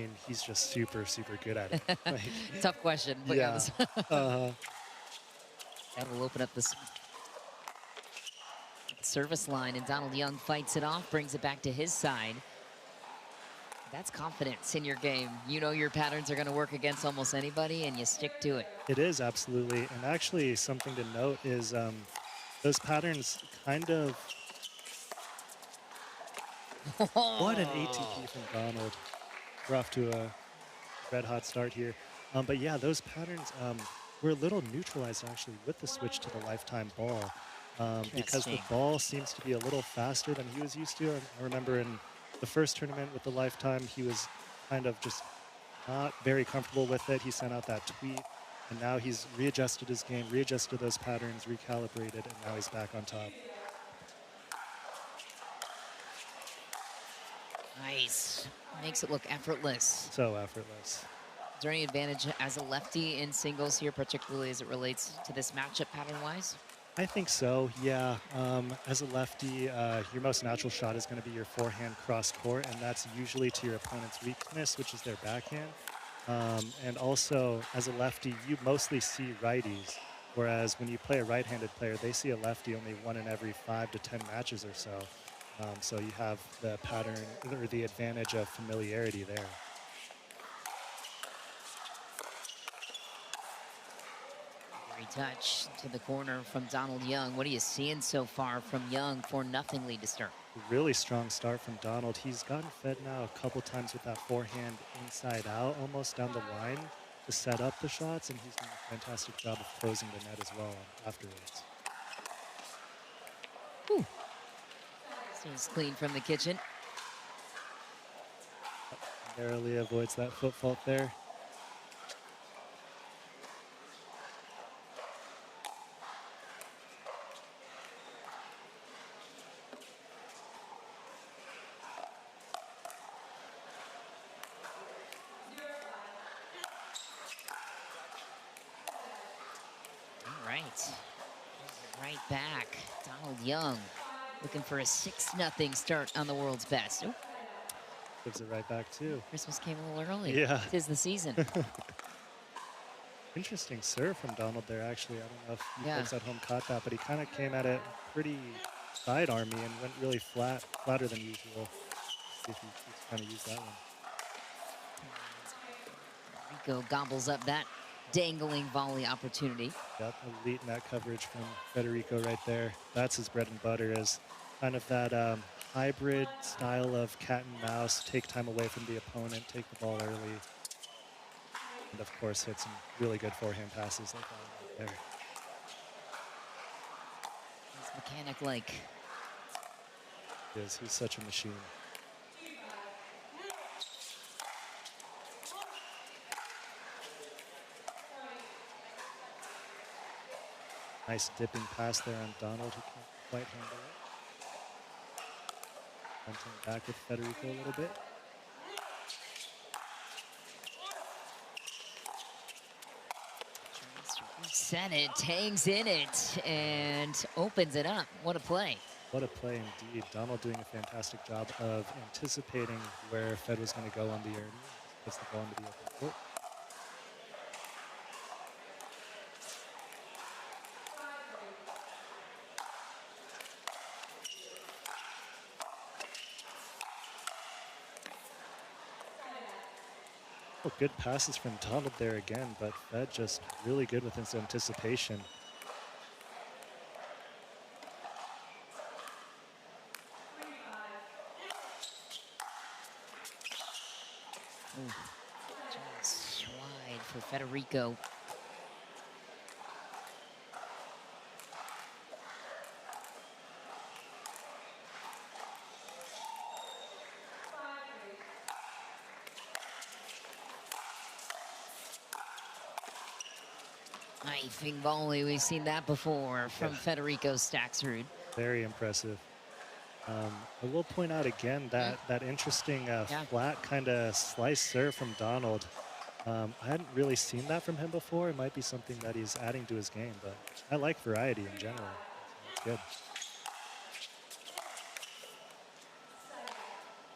mean, he's just super, super good at it. Like, Tough question, but yeah. Uh, that'll open up the service line, and Donald Young fights it off, brings it back to his side. That's confidence in your game. You know your patterns are going to work against almost anybody, and you stick to it. it is, absolutely. And actually, something to note is those patterns kind of... What an ATP from Donald. We're off to a red-hot start here. But yeah, those patterns were a little neutralized, actually, with the switch to the lifetime ball. Because the ball seems to be a little faster than he was used to. I remember in the first tournament with the lifetime, he was kind of just not very comfortable with it. He sent out that tweet, and now he's readjusted his game, readjusted those patterns, recalibrated, and now he's back on top. Nice. Makes it look effortless. So effortless. Is there any advantage as a lefty in singles here, particularly as it relates to this matchup pattern-wise? I think so, yeah. As a lefty, your most natural shot is going to be your forehand cross court, and that's usually to your opponent's weakness, which is their backhand. And also, as a lefty, you mostly see righties, whereas when you play a right-handed player, they see a lefty only 1 in every 5 to 10 matches or so. So you have the pattern, or the advantage of familiarity there. Touch to the corner from Donald Young. What are you seeing so far from Young for 0-0 lead to start? Really strong start from Donald. He's gotten fed now a couple times with that forehand inside out, almost down the line to set up the shots, and he's done a fantastic job of closing the net as well afterwards. Whew. Seems clean from the kitchen. Narrowly avoids that foot fault there. Right back. Donald Young looking for a 6-0 start on the world's best. Ooh. Gives it right back, too. Christmas came a little early. Yeah. 'Tis the season. Interesting serve from Donald there, actually. I don't know if you folks at home caught that, but he kind of came at it pretty sidearmy and went really flatter than usual. See if he keeps trying to use that one. Rico gobbles up that dangling volley opportunity. Yep, elite net coverage from Federico right there. That's his bread and butter, is kind of that hybrid style of cat and mouse, take time away from the opponent, take the ball early, and of course hit some really good forehand passes like that right there. He's mechanic-like. He is. He's such a machine. Nice dipping pass there on Donald, who can't quite handle it. Punting back with Federico a little bit. Tries to reset it, hangs in it, and opens it up. What a play. What a play indeed. Donald doing a fantastic job of anticipating where Fed was going to go on the early. Puts the ball into the open court. Oh, good passes from Donald there again, but Fed just really good with his anticipation. Just wide for Federico. Knifing volley, we've seen that before from Federico Staksrud. Very impressive. I will point out again that interesting flat kind of slice serve from Donald. I hadn't really seen that from him before. It might be something that he's adding to his game, but I like variety in general. It's good.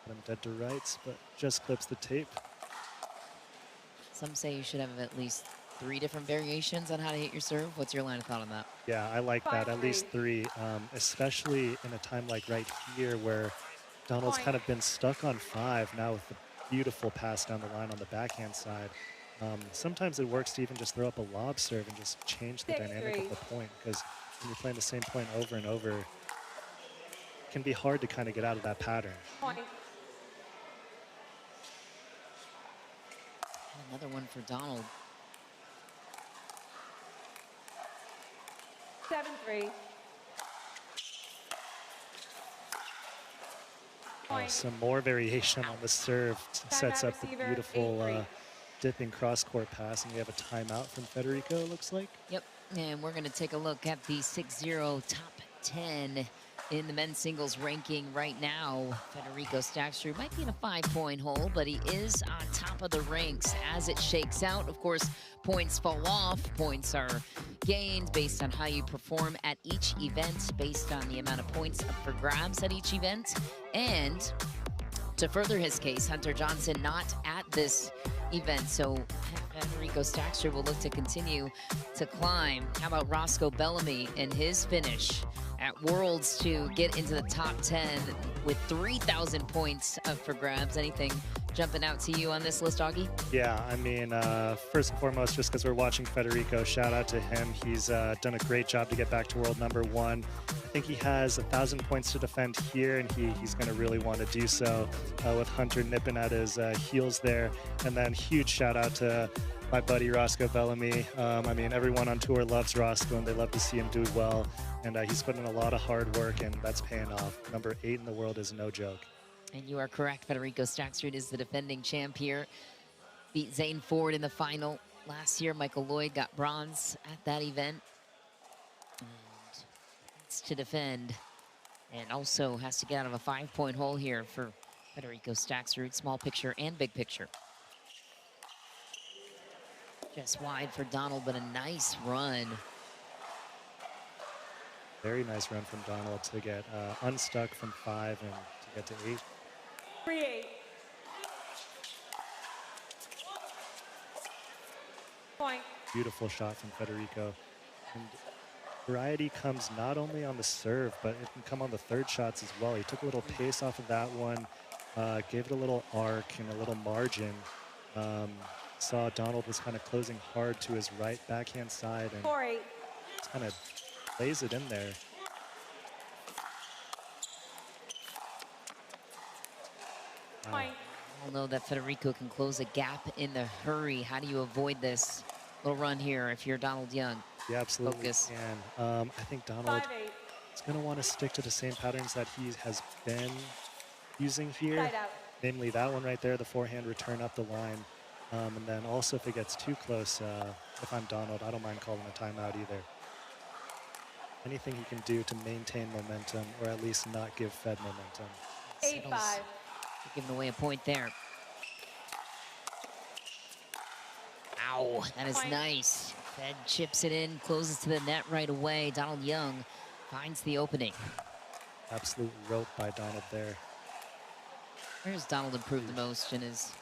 Got him dead to rights, but just clips the tape. Some say you should have at least 3 different variations on how to hit your serve. What's your line of thought on that? Yeah, I like that. At least 3, especially in a time like right here where Donald's kind of been stuck on 5 now with the beautiful pass down the line on the backhand side. Sometimes it works to even just throw up a lob serve and just change the dynamic of the point, because when you're playing the same point over and over, it can be hard to kind of get out of that pattern. Point. Another one for Donald. 7-3. Some more variation on the serve sets up the receiver, beautiful 8-3. dipping cross-court pass, and we have a timeout from Federico, it looks like. Yep, and we're going to take a look at the 6-0 top 10 in the men's singles ranking right now. Federico Staksrud might be in a 5-point hole, but he is on top of the ranks as it shakes out. Of course, points fall off. Points are gained based on how you perform at each event, based on the amount of points up for grabs at each event. And to further his case, Hunter Johnson not at this event, so Federico Staksrud will look to continue to climb. How about Roscoe Bellamy and his finish at Worlds to get into the top 10 with 3,000 points up for grabs? Anything jumping out to you on this list, Augie? Yeah, I mean, first and foremost, just because we're watching Federico, shout out to him. He's done a great job to get back to world #1. I think he has 1,000 points to defend here, and he's going to really want to do so with Hunter nipping at his heels there. And then huge shout out to my buddy Roscoe Bellamy. I mean, everyone on tour loves Roscoe, and they love to see him do well. And he's put in a lot of hard work, and that's paying off. Number 8 in the world is no joke. And you are correct. Federico Staksrud is the defending champ here. Beat Zane Ford in the final last year. Michael Lloyd got bronze at that event. And it's to defend. And also has to get out of a 5-point hole here for Federico Staksrud. Small picture and big picture. Just wide for Donald, but a nice run. Very nice run from Donald to get unstuck from 5 and to get to 8. 3-8. Point. Beautiful shot from Federico. And variety comes not only on the serve, but it can come on the third shots as well. He took a little pace off of that one, gave it a little arc and a little margin. Saw Donald was kind of closing hard to his right backhand side and 4-8. just kind of lays it in there. Point. I know that Federico can close a gap in the hurry. How do you avoid this little run here if you're Donald Young? Yeah, absolutely Focus. can. I think Donald 5-8. is going to want to stick to the same patterns that he has been using here. Side out. Namely that one right there, the forehand return up the line. And then also if it gets too close, if I'm Donald, I don't mind calling a timeout either. Anything he can do to maintain momentum, or at least not give Fed momentum. 8-5. Giving away a point there. Ow, that is Point. nice. Fed chips it in, closes to the net right away. Donald Young finds the opening. Absolute rope by Donald there. Where has Donald improved the most in his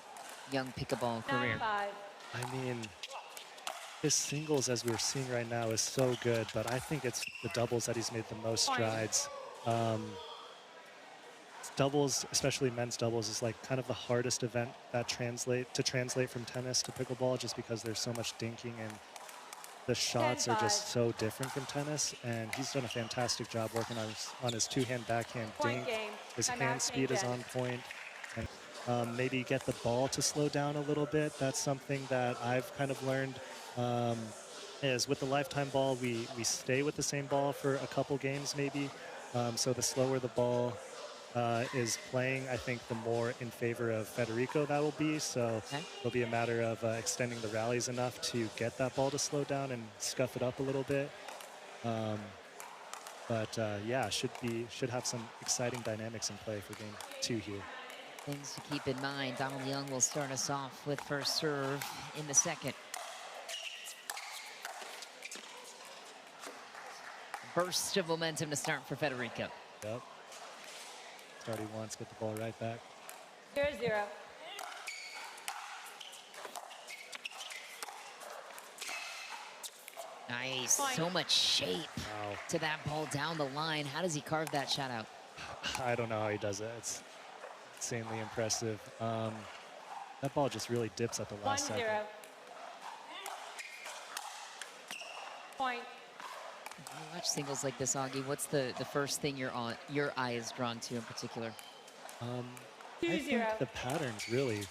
young pickleball career? 9-5. I mean, his singles, as we're seeing right now, is so good, but I think it's the doubles that he's made the most Point. strides. Doubles, especially men's doubles, is like kind of the hardest event that translate from tennis to pickleball, just because there's so much dinking and the shots are just so different from tennis. And he's done a fantastic job working on his two-hand backhand Point dink. game. His Timeout, hand speed is change on point. And maybe get the ball to slow down a little bit. That's something that I've kind of learned. Is with the lifetime ball, we stay with the same ball for a couple games maybe. So the slower the ball is playing, I think the more in favor of Federico that will be. So it'll be a matter of extending the rallies enough to get that ball to slow down and scuff it up a little bit. Yeah, should have some exciting dynamics in play for game 2 here. Things to keep in mind. Donald Young will start us off with first serve in the second. Burst of momentum to start for Federico. Yep. Start he wants, get the ball right back. 0-0. Nice. Point. So much shape Wow. to that ball down the line. How does he carve that shot out? I don't know how he does it. It's insanely impressive. That ball just really dips at the last 1-0. second. Point. When you watch singles like this, Augie, what's the first thing your eye is drawn to in particular? I think 2-0. the patterns, really.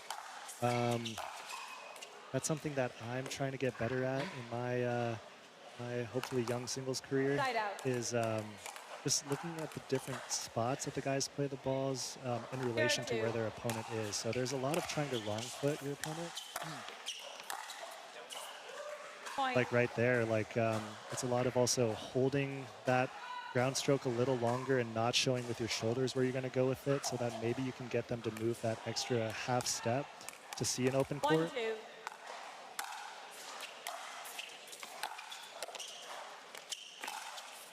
That's something that I'm trying to get better at in my my hopefully young singles career, Side out. is just looking at the different spots that the guys play the balls in relation to where their opponent is. So there's a lot of trying to wrong foot your opponent. Point. Like right there, like it's a lot of also holding that ground stroke a little longer and not showing with your shoulders where you're going to go with it, so that maybe you can get them to move that extra half step to see an open court. 1-2.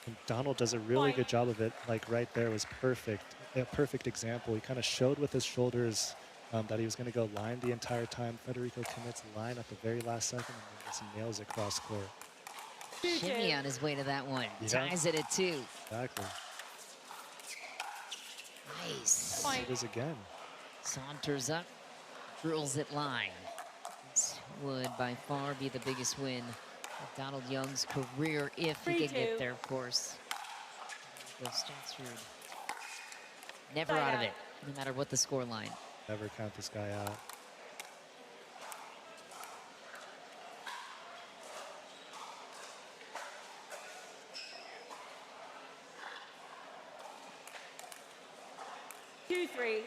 And Donald does a really good job of it. Like right there was perfect, a perfect example. He kind of showed with his shoulders that he was going to go line the entire time. Federico commits line at the very last second and then just nails it cross court. Shimmy on his way to that one. Yeah. Ties it at 2. Exactly. Nice. Point. It is again. Saunters up, drills it line. This would by far be the biggest win of Donald Young's career if he can 3-2. get there, of course. Federico Staksrud never Side out of out. it, no matter what the score line. Never count this guy out. Two, 3.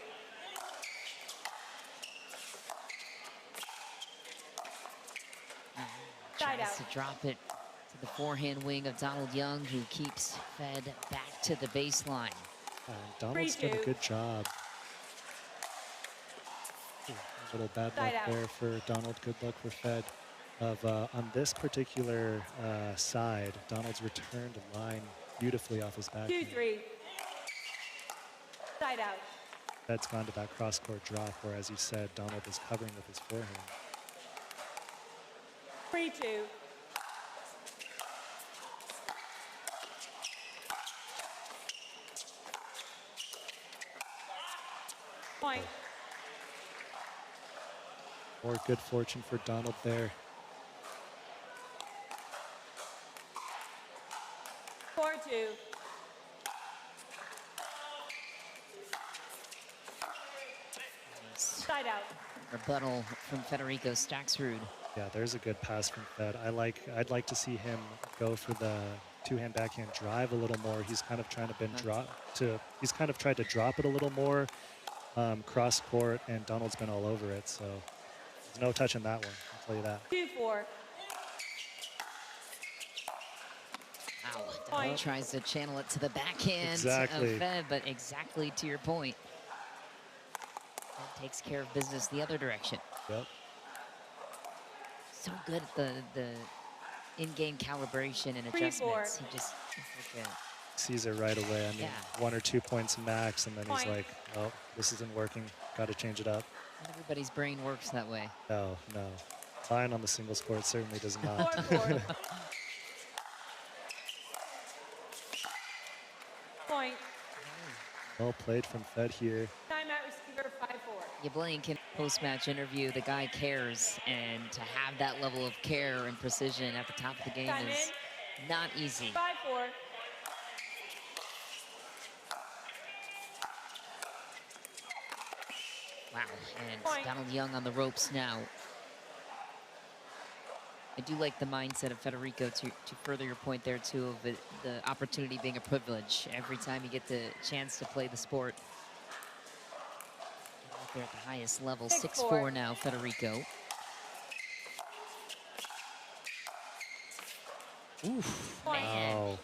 Side Tries out. to drop it to the forehand wing of Donald Young, who keeps Fed back to the baseline. Donald's done a 3-2. good job. Ooh, a little bad luck Side out. there for Donald. Good luck for Fed. On this particular side, Donald's returned line beautifully off his back. 2-3. Side out. Fed's gone to that cross-court drop, where, as you said, Donald is covering with his forehand. 3-2. Point. More good fortune for Donald there. 4-2. Side out. Rebuttal from Federico Staksrud. Yeah, there's a good pass from Fed. I'd like to see him go for the two-hand backhand drive a little more. He's kind of trying to he's kind of tried to drop it a little more cross court, and Donald's been all over it. So there's no touching that one. I'll tell you that. 2-4. Wow, Donald Point. tries to channel it to the backhand Exactly. of Fed, but exactly to your point. Fed takes care of business the other direction. Yep. So good at the in-game calibration and 3-4. adjustments. He just like Sees it right away. I mean, Yeah. 1 or 2 points max, and then he's Point. like, "Oh, this isn't working. Got to change it up." not everybody's brain works that way. No, no. Mine on the singles court certainly does not. 4-4. Point. Well played from Fed here. Timeout receiver 5-4. Yablane can post-match interview. The guy cares, and to have that level of care and precision at the top of the game Time is not easy. 5-4. Wow, and Point. Donald Young on the ropes now. I do like the mindset of Federico, to further your point there too, of the opportunity being a privilege every time you get the chance to play the sport. Out there at the highest level, 6-4. 6'4" now, Federico. Oof, Point. man. Wow.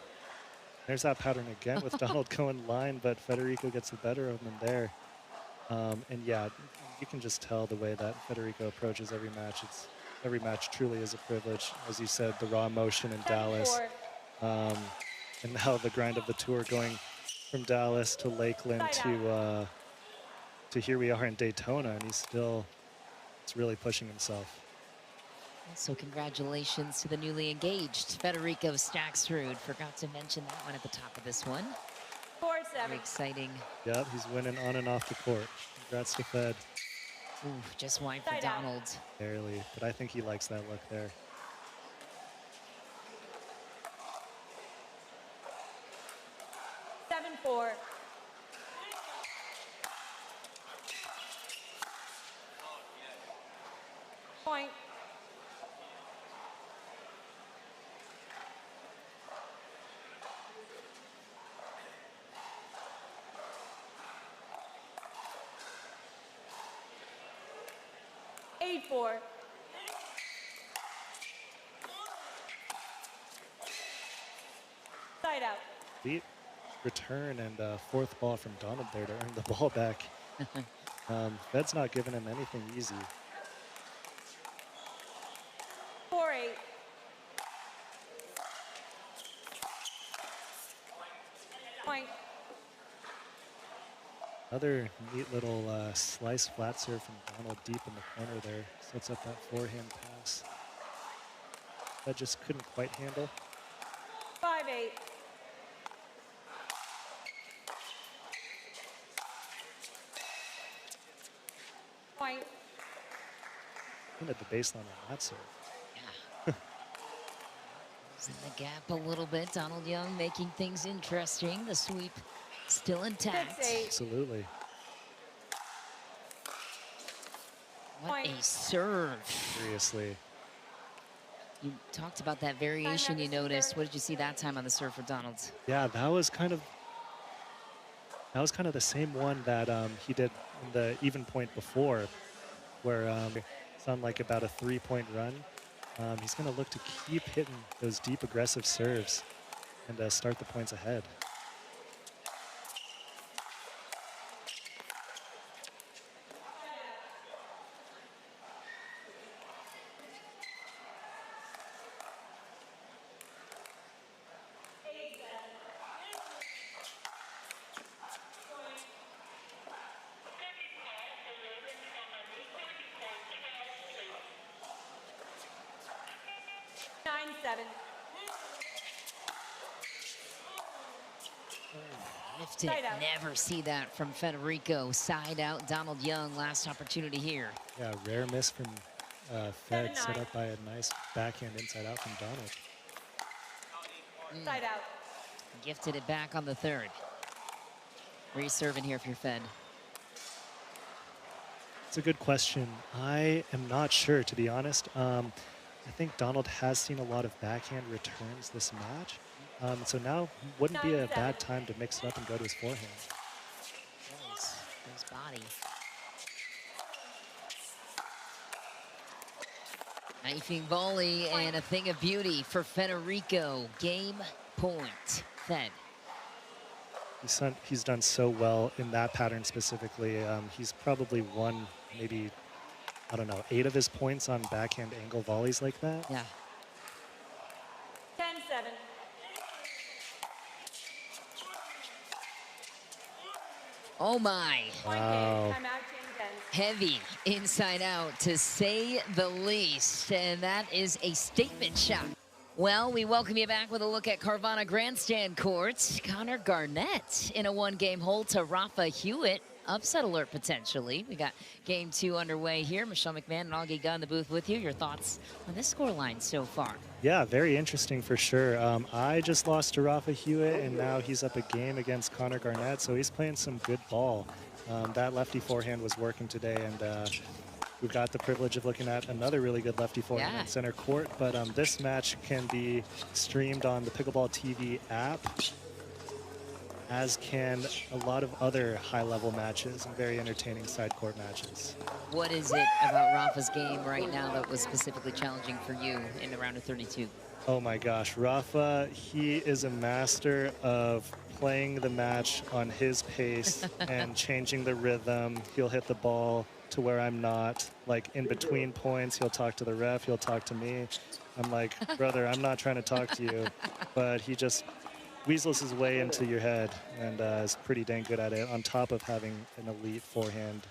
There's that pattern again with Donald going line, but Federico gets the better of him there. And yeah, you can just tell the way that Federico approaches every match. Every match truly is a privilege. As you said, the raw emotion in Dallas. 7-4. And now the grind of the tour, going from Dallas to Lakeland to here we are in Daytona, and it's really pushing himself. Also, congratulations to the newly engaged Federico Staksrud. Forgot to mention that one at the top of this one. 4-7. Very exciting. Yep, he's winning on and off the court. Congrats to Fed. Ooh, just wide for Side out. Donald. Barely, but I think he likes that look there. 7-4. Point. Eight, 4. Side out. Beat return and fourth ball from Donald there to earn the ball back. Fed's not giving him anything easy. 4-8. Point. Another neat little slice flat serve from Donald deep in the corner there. Sets up that forehand pass. Fed just couldn't quite handle. 5-8. Point. Into the baseline on that serve. Yeah. He's in the gap a little bit. Donald Young making things interesting. The sweep still intact. 6-8. Absolutely. What Point. a serve. Seriously. You talked about that variation you noticed. What did you see that time on the serve for Donald? Yeah, that was kind of the same one that he did in the even point before, where it's on like about a 3-point run. He's going to look to keep hitting those deep aggressive serves and start the points ahead. Nine, 7. Lifted. Side out. Never see that from Federico. Side out, Donald Young. Last opportunity here. Yeah, rare miss from Fed, 7-9. set up by a nice backhand inside out from Donald. Side out. Gifted it back on the third. Reserving here for your Fed. It's a good question. I am not sure, to be honest. I think Donald has seen a lot of backhand returns this match. So now wouldn't be a 9-7. bad time to mix it up and go to his forehand. His body. Knifing volley and a thing of beauty for Federico. Game point. Fed. He's done so well in that pattern specifically. He's probably won maybe, I don't know, 8 of his points on backhand angle volleys like that. Yeah. 10-7. Oh my. Point Wow. game. Timeout, James ends. Heavy inside out, to say the least. And that is a statement shot. Well, we welcome you back with a look at Carvana Grandstand Court. Connor Garnett in a one-game hold to Rafa Hewitt. Upset alert potentially. We got game 2 underway here. Michelle McMahon and Augie Gunn in the booth with you. Your thoughts on this scoreline so far? Yeah, very interesting for sure. I just lost to Rafa Hewitt, and now he's up a game against Connor Garnett, so he's playing some good ball. That lefty forehand was working today, and we've got the privilege of looking at another really good lefty forehand Yeah. in center court. But this match can be streamed on the Pickleball TV app, as can a lot of other high-level matches and very entertaining side court matches. What is it about Rafa's game right now that was specifically challenging for you in the round of 32? Oh my gosh, Rafa, he is a master of playing the match on his pace and changing the rhythm. He'll hit the ball to where I'm not. Like in between points, he'll talk to the ref, he'll talk to me. I'm like, brother, I'm not trying to talk to you. But he just weasels his way into your head and is pretty dang good at it, on top of having an elite forehand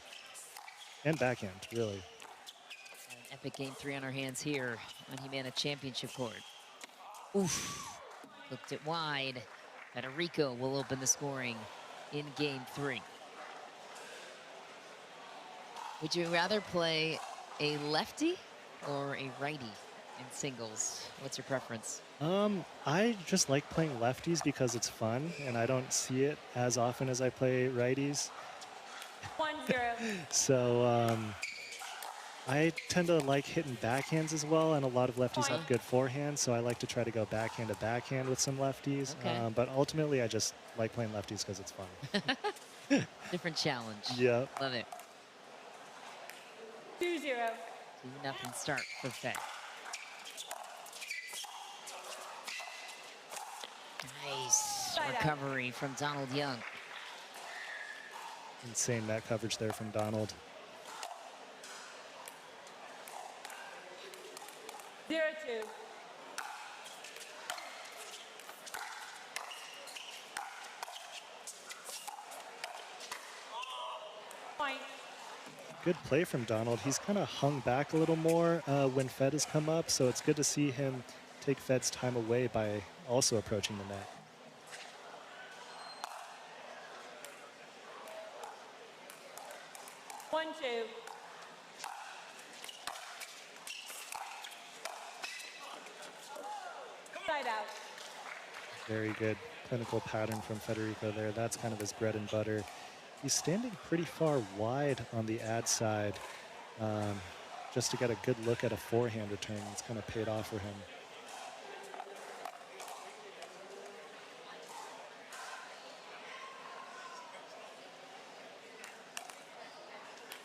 and backhand, really. Epic game 3 on our hands here on Humana Championship Court. Oof. Looked it wide. Federico will open the scoring in game 3. Would you rather play a lefty or a righty in singles? What's your preference? I just like playing lefties because it's fun, and I don't see it as often as I play righties. 1-0. So I tend to like hitting backhands as well, and a lot of lefties have good forehands, so I like to try to go backhand to backhand with some lefties. Okay. But ultimately, I just like playing lefties because it's fun. Different challenge. Yep. Love it. 2-0. 2-0 start for Fed. Nice Side out. recovery from Donald Young. Insane net coverage there from Donald. 0-2. Point. Good play from Donald. He's kind of hung back a little more when Fed has come up, so it's good to see him take Fed's time away by also approaching the net. One, two. Side out. Very good clinical pattern from Federico there. That's kind of his bread and butter. He's standing pretty far wide on the ad side just to get a good look at a forehand return. It's kind of paid off for him.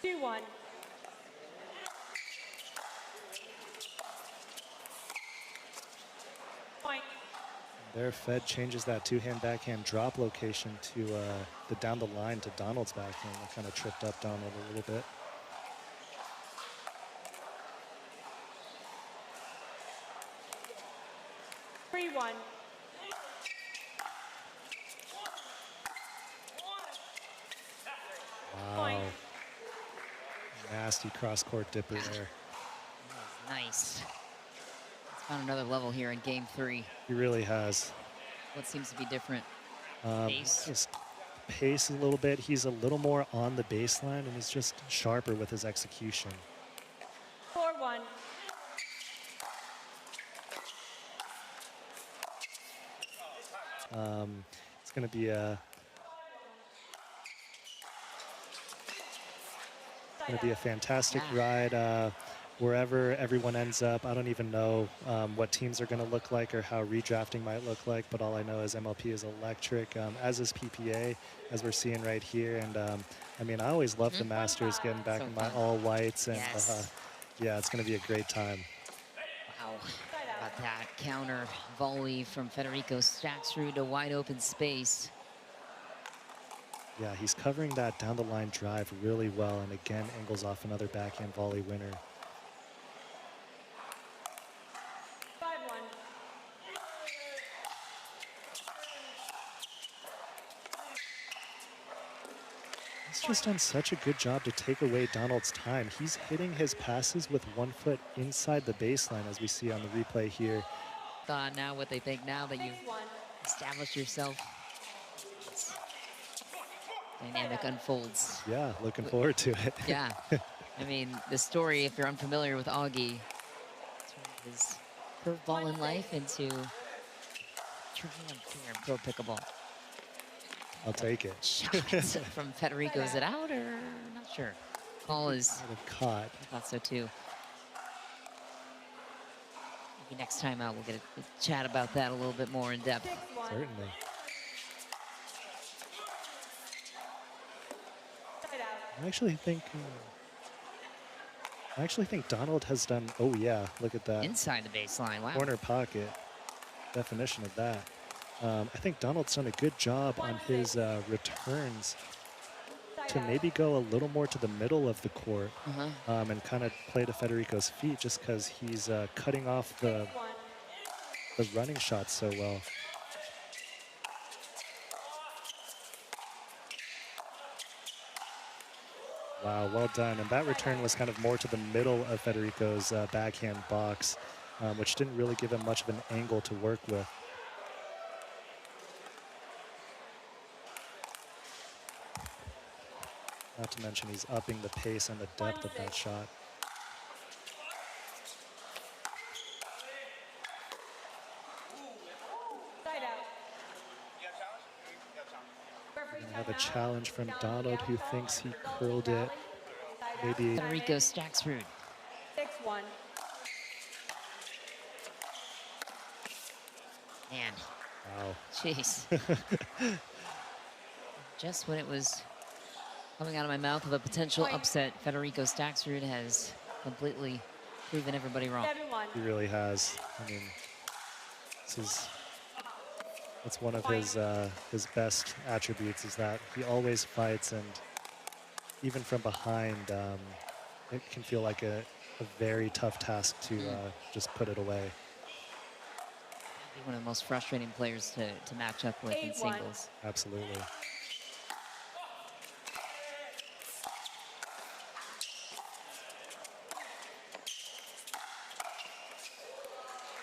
Two, one. Point. There, Fed changes that two-hand backhand drop location to the down the line to Donald's backhand. That kind of tripped up Donald a little bit. Three, one. Wow. Point. Nasty cross-court dipper there. Nice. It's found another level here in game 3. He really has. What seems to be different? Pace. Just pace a little bit. He's a little more on the baseline, and he's just sharper with his execution. 4-1. It's going to be a fantastic ride wherever everyone ends up. I don't even know what teams are going to look like or how redrafting might look like, but all I know is MLP is electric, as is PPA, as we're seeing right here. And I mean, I always love the Masters, getting back So in my fun. all whites, and Yes. yeah, it's going to be a great time. Wow. How about that counter volley from Federico Staksrud to wide open space. Yeah, he's covering that down the line drive really well, and again angles off another backhand volley winner. 5-1. He's just done such a good job to take away Donald's time. He's hitting his passes with 1 foot inside the baseline, as we see on the replay here. Now what they think now that you've 6-1. established yourself. Dynamic unfolds. Yeah, looking forward to it. Yeah. I mean, the story, if you're unfamiliar with Augie, his curveball in life into triumph here in pro pickleball. I'll take it. Shots from Federico. Is it out or not sure? Call is Kind of caught. I thought so too. Maybe next time out we'll get a chat about that a little bit more in depth. 6-1. Certainly. Side out. I actually think Donald has done. Oh yeah, look at that Inside the baseline. Wow. corner pocket. Definition of that. I think Donald's done a good job on his returns Side to out. maybe go a little more to the middle of the court Uh-huh. and kind of play to Federico's feet, just because he's cutting off 6-1. the running shots so well. Wow, well done. And that return was kind of more to the middle of Federico's backhand box, which didn't really give him much of an angle to work with. Not to mention he's upping the pace and the depth of that shot. Side out. We have a challenge from Donald, who thinks he curled it. Maybe Federico Staksrud. 6-1. Man, wow. jeez. Just when it was coming out of my mouth of a potential upset, Federico Staksrud has completely proven everybody wrong. 7-1. He really has. I mean, that's one of his best attributes, is that he always fights, and even from behind, it can feel like a very tough task to just put it away. One of the most frustrating players to match up with in 8-1. singles. Absolutely.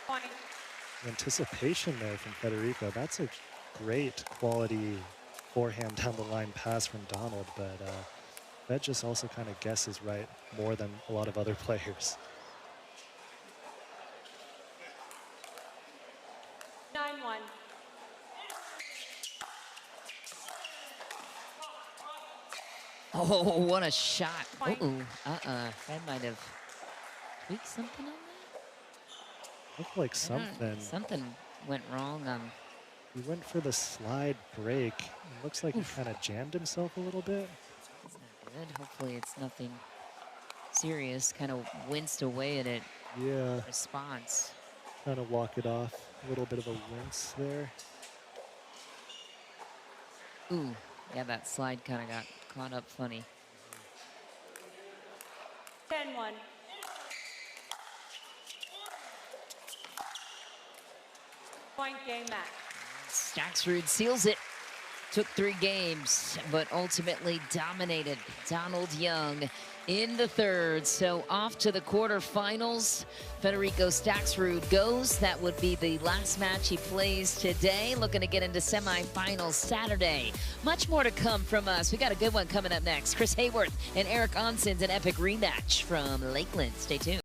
Point. Anticipation there from Federico. That's a great quality forehand down the line pass from Donald, but that just also kind of guesses right more than a lot of other players. 9-1. Oh, what a shot. Fed might have tweaked something on that. Looked like something. Something went wrong. He went for the slide break. It looks like he kind of jammed himself a little bit. That's not good. Hopefully it's nothing serious. Kind of winced away at it. Yeah, Response. trying to walk it off. A little bit of a wince there. Ooh, yeah, that slide kind of got caught up funny. 10-1. Point game match. Staksrud seals it. Took 3 games, but ultimately dominated Donald Young in the third. So off to the quarterfinals. Federico Staksrud goes. That would be the last match he plays today. Looking to get into semifinals Saturday. Much more to come from us. We got a good one coming up next. Chris Hayworth and Eric Onson's an epic rematch from Lakeland. Stay tuned.